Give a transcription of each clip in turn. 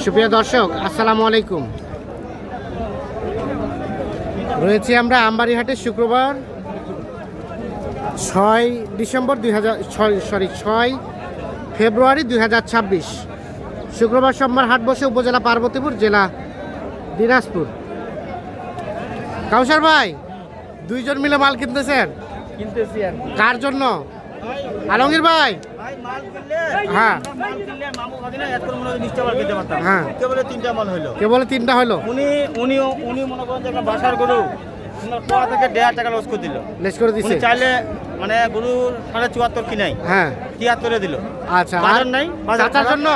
সুপ্রিয় দর্শক আসসালামু আলাইকুম। রয়েছি আমরা আমবাড়িহাটে শুক্রবার 6 ফেব্রুয়ারি 2026 শুক্রবার সোমবার হাট বসে উপজেলা পার্বতীপুর, জেলা দিনাজপুর। কাউসার ভাই, দুইজন মিলে মাল কিনতেছেন? কিনতেছি আর কার জন্য? আলমগীর ভাই। হ্যাঁ হ্যাঁ, কেবল তিনটা হলো। উনি মনে করেন যে একটা বাসার গরু পোয়া থেকে 1.5 টাকা লস করে দিল, লেস করে দিছে। চাইলে মানে গরু 74.5 কিনাই, হ্যাঁ 73 দিল। আচ্ছা, আর বাজার নাই, চাচার জন্য?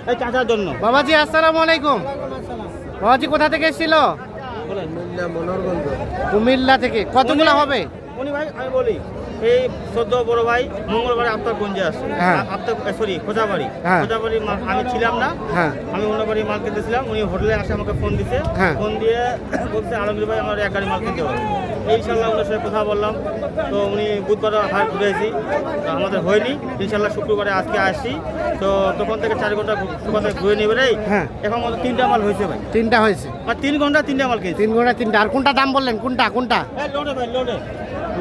এই চাচার জন্য। বাবাজি আসসালামু আলাইকুম। বাবাজি কোথা থেকে এসেছিল? কুমিল্লা থেকে। কতগুলো হবে? উনি ভাই আমি বলি এই 14 বড় ভাই মঙ্গলবারে আফতারগঞ্জে আসছে। হ্যাঁ। খোঁজাবাড়ি হ্যাঁ। আমি ছিলাম না। হ্যাঁ আমি অন্য বাড়ি মাল কিনতেছিলাম, উনি হোটেলে আসে আমাকে ফোন দিতে। হ্যাঁ। ফোন দিয়ে বলছে আলমগীর ভাই আমার এক গাড়ি মাল কিনতে হবে। ইনশাল্লাহ ওনার সাথে কথা বললাম, তো উনি বুধবার হাট ঘুরেছি, আমাদের হয়নি। ইনশাল্লাহ শুক্রবারে আজকে আসছি, তো তখন থেকে 4 ঘন্টা শুক্রবার ঘুরে নিবে রে। হ্যাঁ, এখন মতো 3টা মাল হয়েছে ভাই। 3টা হয়েছে? 3 ঘন্টা 3টা মাল কিনছি। 3 ঘন্টা 3টা। আর কোনটা দাম বললেন? কোনটা কোনটা? লোডে ভাই লোডে।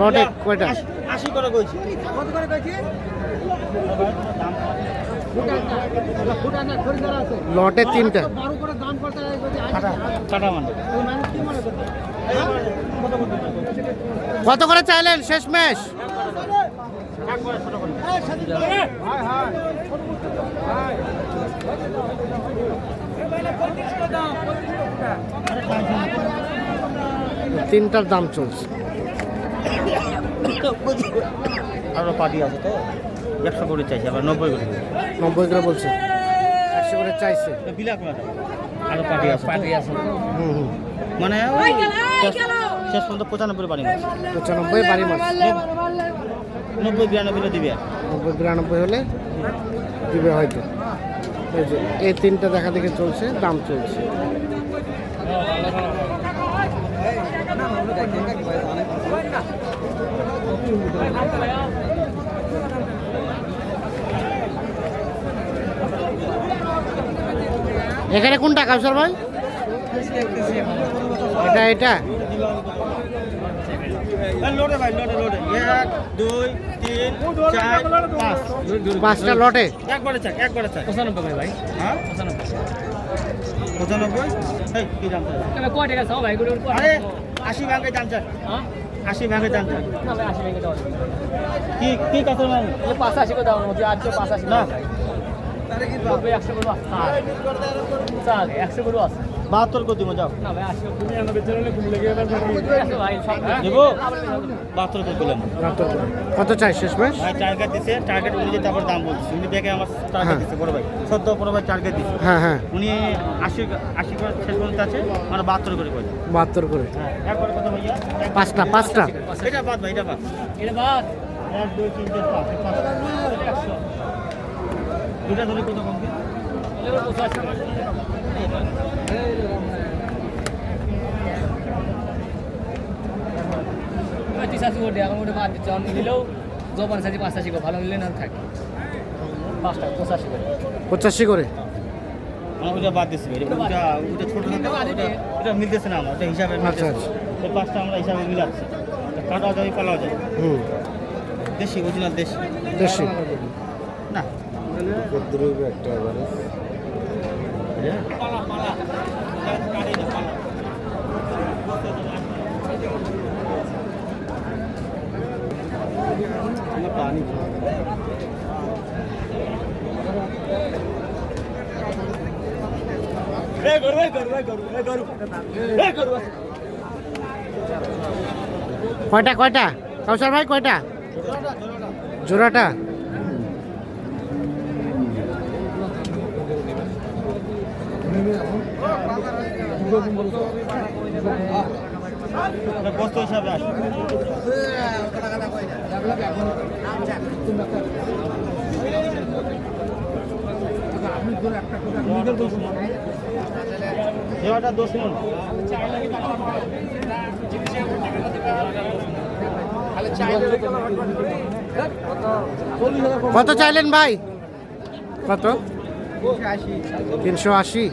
লটে কয়টা? 80 করে কইছি। কত করে কইছি? লটে 3টা। কত করে চাইলেন শেষমেশ? তিনটার দাম চলছে। আরো পাটি আছে তো 100 করে চাইছে, আবার 90 করে। 90 করে বলছে, 100 করে চাইছে। আরো পাটি আছে। হুম হুম, মানে শেষ পর্যন্ত 95 বাড়ি মাছ। 95 বাড়ি মাছ। 90-92 দিবে। 90-92 হলে দিবে হয়তো। এই যে এই 3টা দেখা দেখে চলছে, দাম চলছে। এখানে কোনটা কাউসার ভাই? এটা লোডে ভাই লোডে 1 2 3 4 5 5টা লটে। একবারে চাক 95 ভাই। হ্যাঁ 95। এই কি দাম? তবে কয় টাকা চাও ভাই গরুর? আরে 80 ভাঙে দাম চাক। হ্যাঁ 80 ভাঙে দাম চাক। না ভাই 80 টাকা দাও। কি কথা মানে? এই 85 করে দাও, মধ্যে 85 না তারে কি দাও? 100 করে আছে। চাল 100 করে আছে। 72 করে দিব যাও। না ভাই 80 তুমি আমার বেচলে ঘুম লেগে এবার ভাই সব দেব 72 করে দিলাম। কত চাই শেষমেশ? ভাই টার্গেট অনুযায়ী তারপর দাম বলছি। উনি ব্যাগে আমার টার্গেট দিচ্ছে বড় ভাই, 14 বড় ভাই টার্গেট দিচ্ছে। হ্যাঁ হ্যাঁ, উনি 80 করে শেষ পর্যন্ত আছে, মানে 72 করে বলে। 72 করে। হ্যাঁ একবার কথা ভাইয়া। 5টা এটা বাদ ভাই, এটা বাদ। এটা বাদ 1 2 3 4 5 100 দুটা ধরে কত কম কি? এবার 85 করে এখন ওটা বাদ দিচ্ছে। অন্য নিলেও জবান সাজি 85 করে, ভালো নিলে না থাকে 5টা 85 করে। 85 করে। আমি ওটা বাদ দিচ্ছি ভাই। ওটা ছোট না, ওটা মিলতেছে না আমার, ওটা হিসাবে আচ্ছা মিলতেছে। এই 5টা আমরা হিসাবে মিলাচ্ছি, কাটাও যায় পালাও যায়। হুম, দেশি অরিজিনাল দেশি দেশি না। একটা এবারে পালা পালা কাটে না পালা। পানি কয়টা কাউসার ভাই? কয়টা জোড়াটা? বস্ত হিসাবে আসবে। দেওয়াটা 10 মণ। কত চাইলেন ভাই? কত? 380।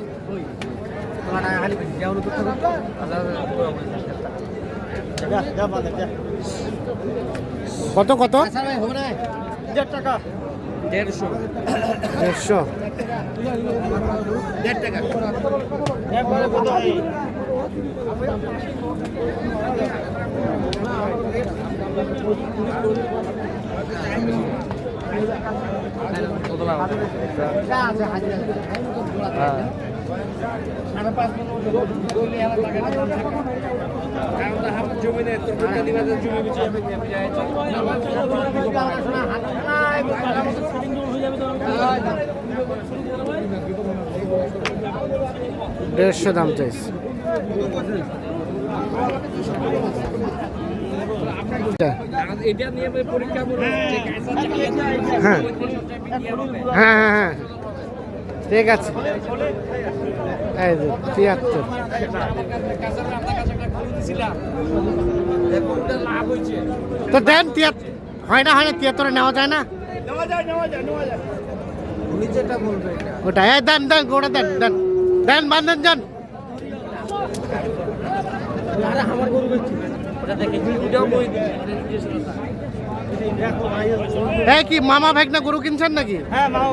কত কত? 1.5 টাকা। 150। একবারে কত হয়? দেড়শো দাম চাইছে। এটা নিয়ে পরীক্ষা করব। হ্যাঁ হ্যাঁ হ্যাঁ হ্যাঁ ঠিক আছে। এই যে 73। তো দেন 73 হয় না 73 নেওয়া যায় না? ওটা দেন দেন গোটা দেন দেন দেন বান্ধেন যান। এই কি মামা ভাগনা গরু কিনছেন নাকি? হ্যাঁ, মামা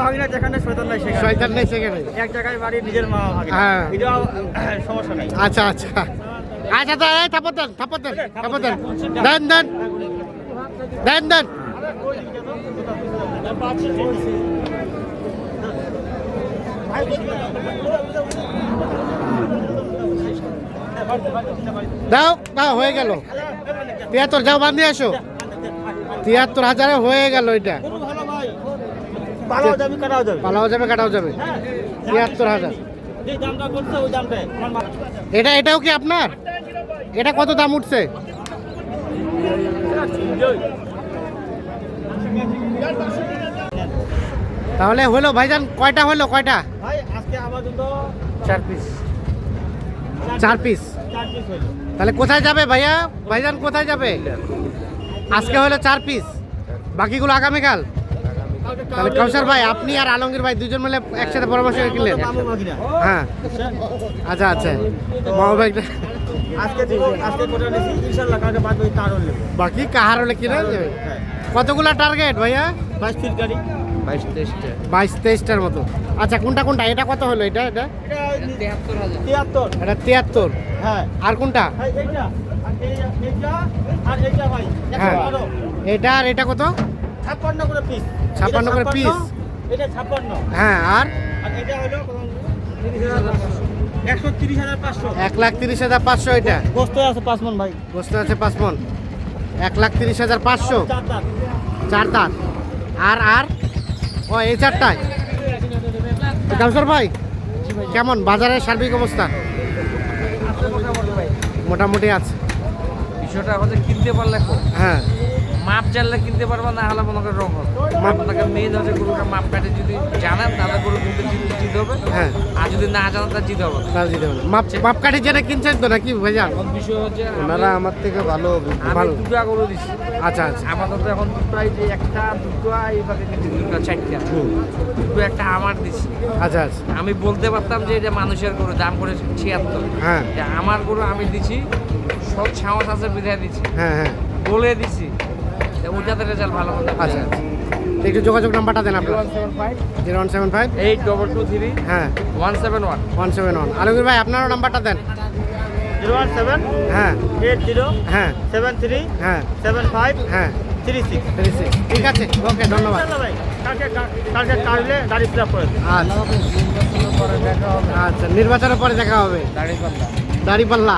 ভাগিনা যেখানে শয়তান নাই সেখানে। শয়তান নেই সেখানে। এক জায়গায় বাড়ি নিজের মামা ভাগিনা। হ্যাঁ। এটাও সমস্যা নাই। আচ্ছা আচ্ছা আচ্ছা দেন এই থাপড় দেন থাপড় দেন থাপড় দেন দেন দেন দেন দেন। দাও দাও হয়ে গেল 73। যাও বান্ধি আসো। 73,000 হয়ে গেল এটা। গরু ভালো ভাই। পালাও যাবে কাটাও যাবে। পালাও যাবে কাটাও যাবে। 73,000। যে দামটা করছে ওই দামটাই। আমার মাথা। এটাও কি আপনার? এটা কত দাম উঠছে? তাহলে হলো ভাইজান কয়টা হলো কয়টা? ভাই আজকে আপাতত 4 পিস। 4 পিস। 4 পিস হইলো। তাহলে কোথায় যাবে ভাইয়া? ভাইজান কোথায় যাবে? আজকে হলো 4 পিস, বাকিগুলো আগামীকাল। তাহলে কাউসার ভাই আপনি আর আলমগীর ভাই দুজন মিলে একসাথে পরামর্শ করে কিনলেন? মামা ভাগিনা। হ্যাঁ আচ্ছা আচ্ছা মামা ভাই আজকে দিব, আজকে কোটা নিছি ইনশাআল্লাহ কালকে বাদ বাকি তার হলে। বাকি কাহার হলে কিনে যাবে। হ্যাঁ। কতগুলা টার্গেট ভাইয়া? 22 ফিট গাড়ি। 22-23টার মতো। আচ্ছা কোনটা কোনটা? এটা কত হলো? এটা এটা এটা 73,000। 73। এটা 73। হ্যাঁ। আর কোনটা? ভাই এইটা আর এইটা আর এইটা ভাই হ্যাঁ 112। এটা আর এটা কত? 56 করে পিস। 56 করে পিস। এটা 56। হ্যাঁ আর আর এটা হলো 130,500। 1,30,500 এটা। গোস্ত আছে 5 মণ ভাই। গোস্ত আছে 5 মণ। 1,30,500। 4 দাঁত। 4 দাঁত। আর আর ও এই 4টায়। কাউসার ভাই কেমন বাজারের সার্বিক অবস্থা? মোটামুটি আছে। বিষয়টা হচ্ছে কিনতে পারলে খুব হ্যাঁ মাপ জানলে কিনতে পারবা, না হলে মনে করেন রং হবে। আপনাকে মেন হচ্ছে গরুটা মাপ কাটে যদি জানেন তাহলে গরু কিনতে জিতে হবে। হ্যাঁ আর যদি না জানেন তাহলে জিতে হবে না। তাহলে দিতে হবে। মাপকাঠি যেটা কিনছেন তো নাকি ভাইজান? এখন বিষয় হচ্ছে ওনারা আমার থেকে ভালো আমি ভালো। দুটা গরু দিচ্ছি আচ্ছা আচ্ছা আপাতত এখন দুটাই, যে একটা দুটো এইভাবে নিচ্ছি, দুটো চারটা দুটো একটা আমার দিচ্ছি। আচ্ছা আচ্ছা আমি বলতে পারতাম যে এটা মানুষের গরু, দাম করে 76। হ্যাঁ যে আমার গরু আমি দিচ্ছি, সব সাহস আছে বিধায় দিচ্ছি, হ্যাঁ হ্যাঁ বলে দিচ্ছি, ওইটাতে রেজাল্ট ভালো মতো। আচ্ছা আচ্ছা একটু যোগাযোগ নাম্বারটা দেন আপনার। 0175 82223 হ্যাঁ 171। 171। আলমগীর ভাই আপনারও নাম্বারটা দেন। 017 হ্যাঁ 80 হ্যাঁ 73 হ্যাঁ 75 হ্যাঁ 36। 36। ঠিক আছে ওকে ধন্যবাদ। ইনশাআল্লাহ ভাই কালকে কাটলে গাড়ি ফিলাপ করে দেব। আচ্ছা নির্বাচনের পরে দেখা হবে। দাড়িপাল্লা